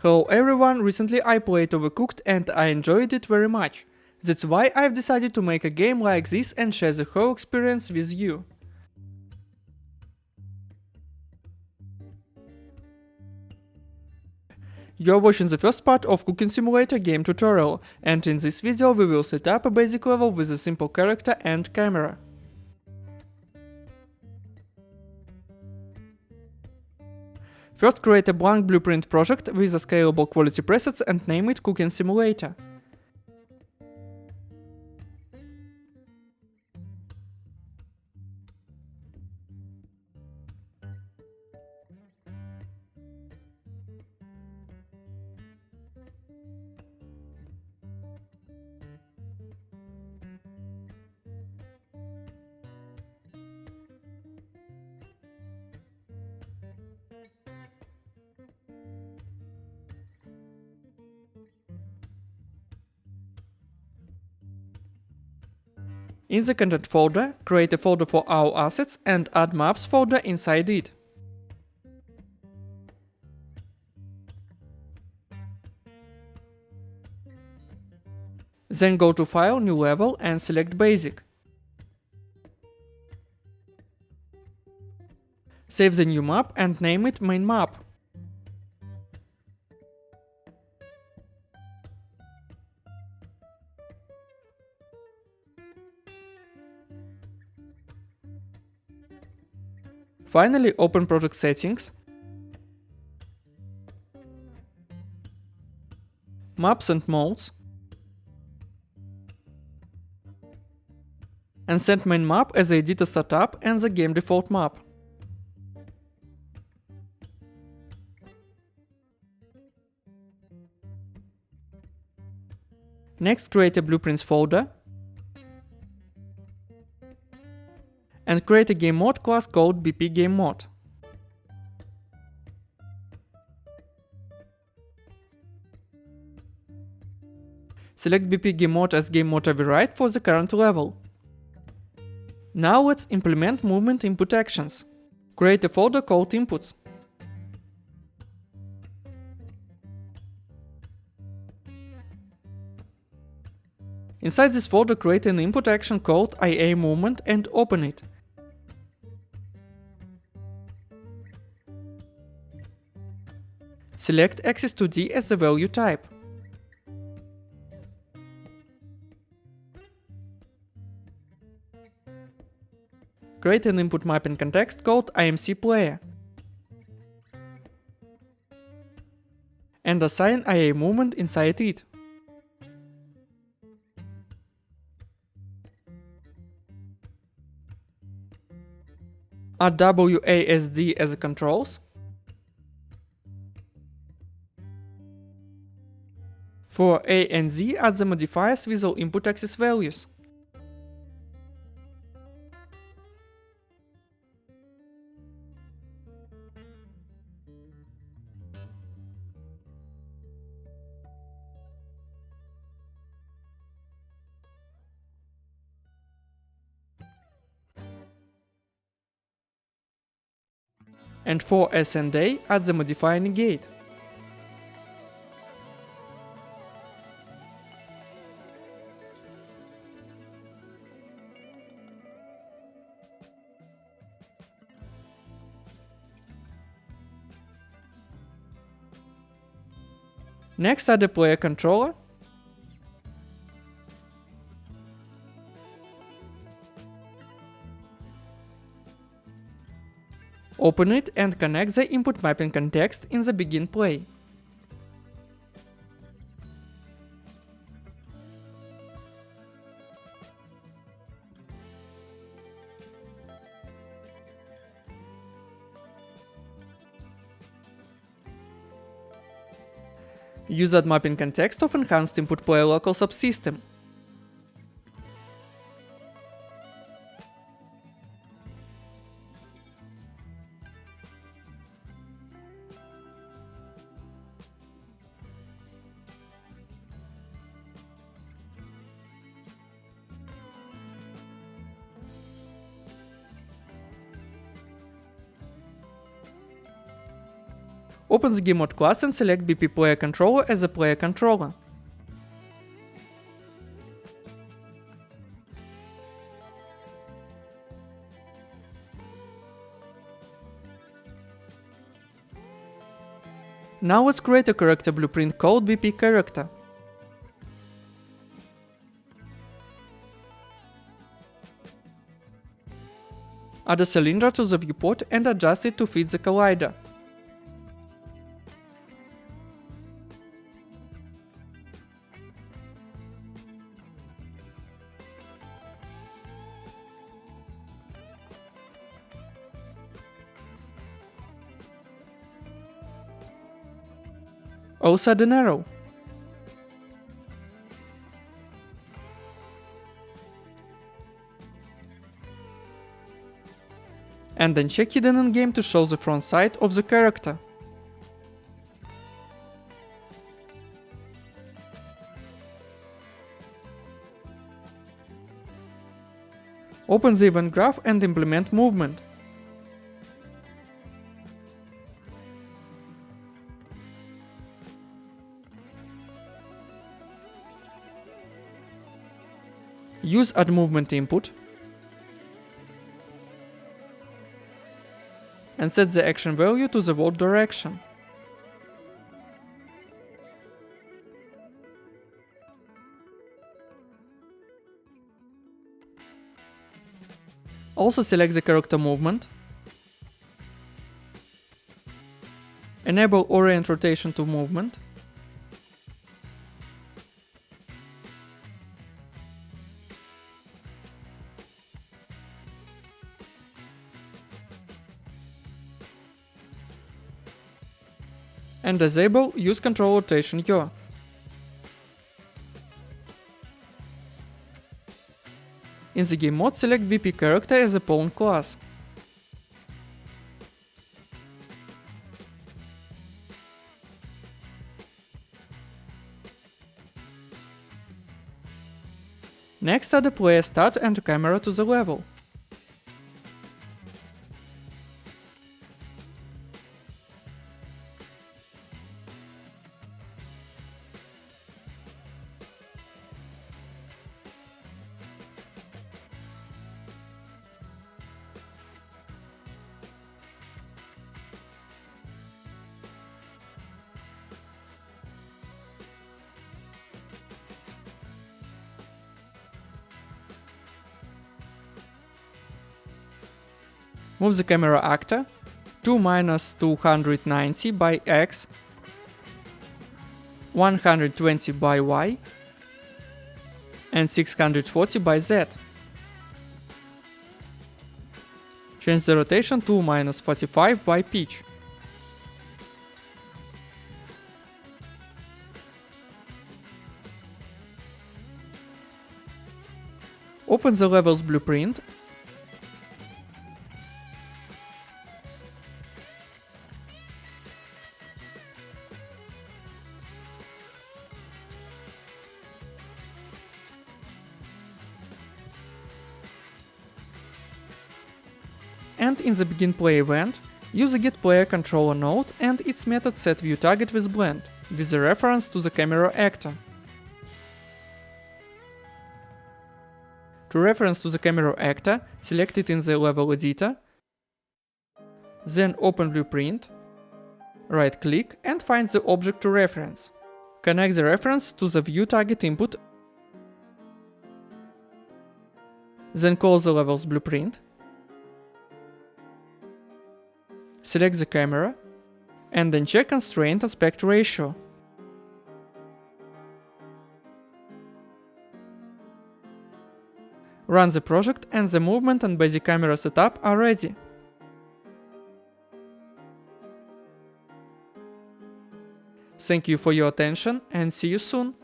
Hello everyone, recently I played Overcooked and I enjoyed it very much. That's why I've decided to make a game like this and share the whole experience with you. You're watching the first part of Cooking Simulator game tutorial, and in this video we will set up a basic level with a simple character and camera. First, create a blank blueprint project with a scalable quality presets and name it Cooking Simulator. In the content folder, create a folder for our assets and add maps folder inside it. Then go to File, New Level and select Basic. Save the new map and name it Main Map. Finally, open Project Settings, Maps and Modes, and set Main Map as the editor startup and the game default map. Next, create a Blueprints folder and create a game mode class called BP Game Mode. Select BP Game Mode as game mode override for the current level. Now let's implement movement input actions. Create a folder called Inputs. Inside this folder, create an input action called IA Movement and open it. Select Axis 2D as the value type. Create an input mapping context called IMC Player. And assign IA Movement inside it. Add WASD as the controls. For A and Z, add the modifiers with all input axis values. And for S and A, add the modifier negate. Next, add a player controller. Open it and connect the input mapping context in the begin play. Use that mapping context of enhanced input player local subsystem. Open the GameMod class and select BP Player Controller as a player controller. Now let's create a character blueprint called BP Character. Add a cylinder to the viewport and adjust it to fit the collider. Also add an arrow. And then check Hidden in Game to show the front side of the character. Open the event graph and implement movement. Use Add Movement input and set the action value to the warp direction. Also select the character movement, enable Orient Rotation to Movement, and disable Use Control Rotation Yaw. In the game mode, select BP Character as a pawn class. Next, add a player start and camera to the level. Move the camera actor to -290 by X, 120 by Y, and 640 by Z. Change the rotation to -45 by pitch. Open the levels blueprint and in the Begin Play event, use the getPlayerController node and its method setViewTarget with blend, with a reference to the camera actor. To reference to the camera actor, select it in the level editor, then open Blueprint, right-click and find the object to reference. Connect the reference to the ViewTarget input, then call the levels blueprint, select the camera, and then check Constraint Aspect Ratio. Run the project and the movement and basic camera setup are ready. Thank you for your attention and see you soon!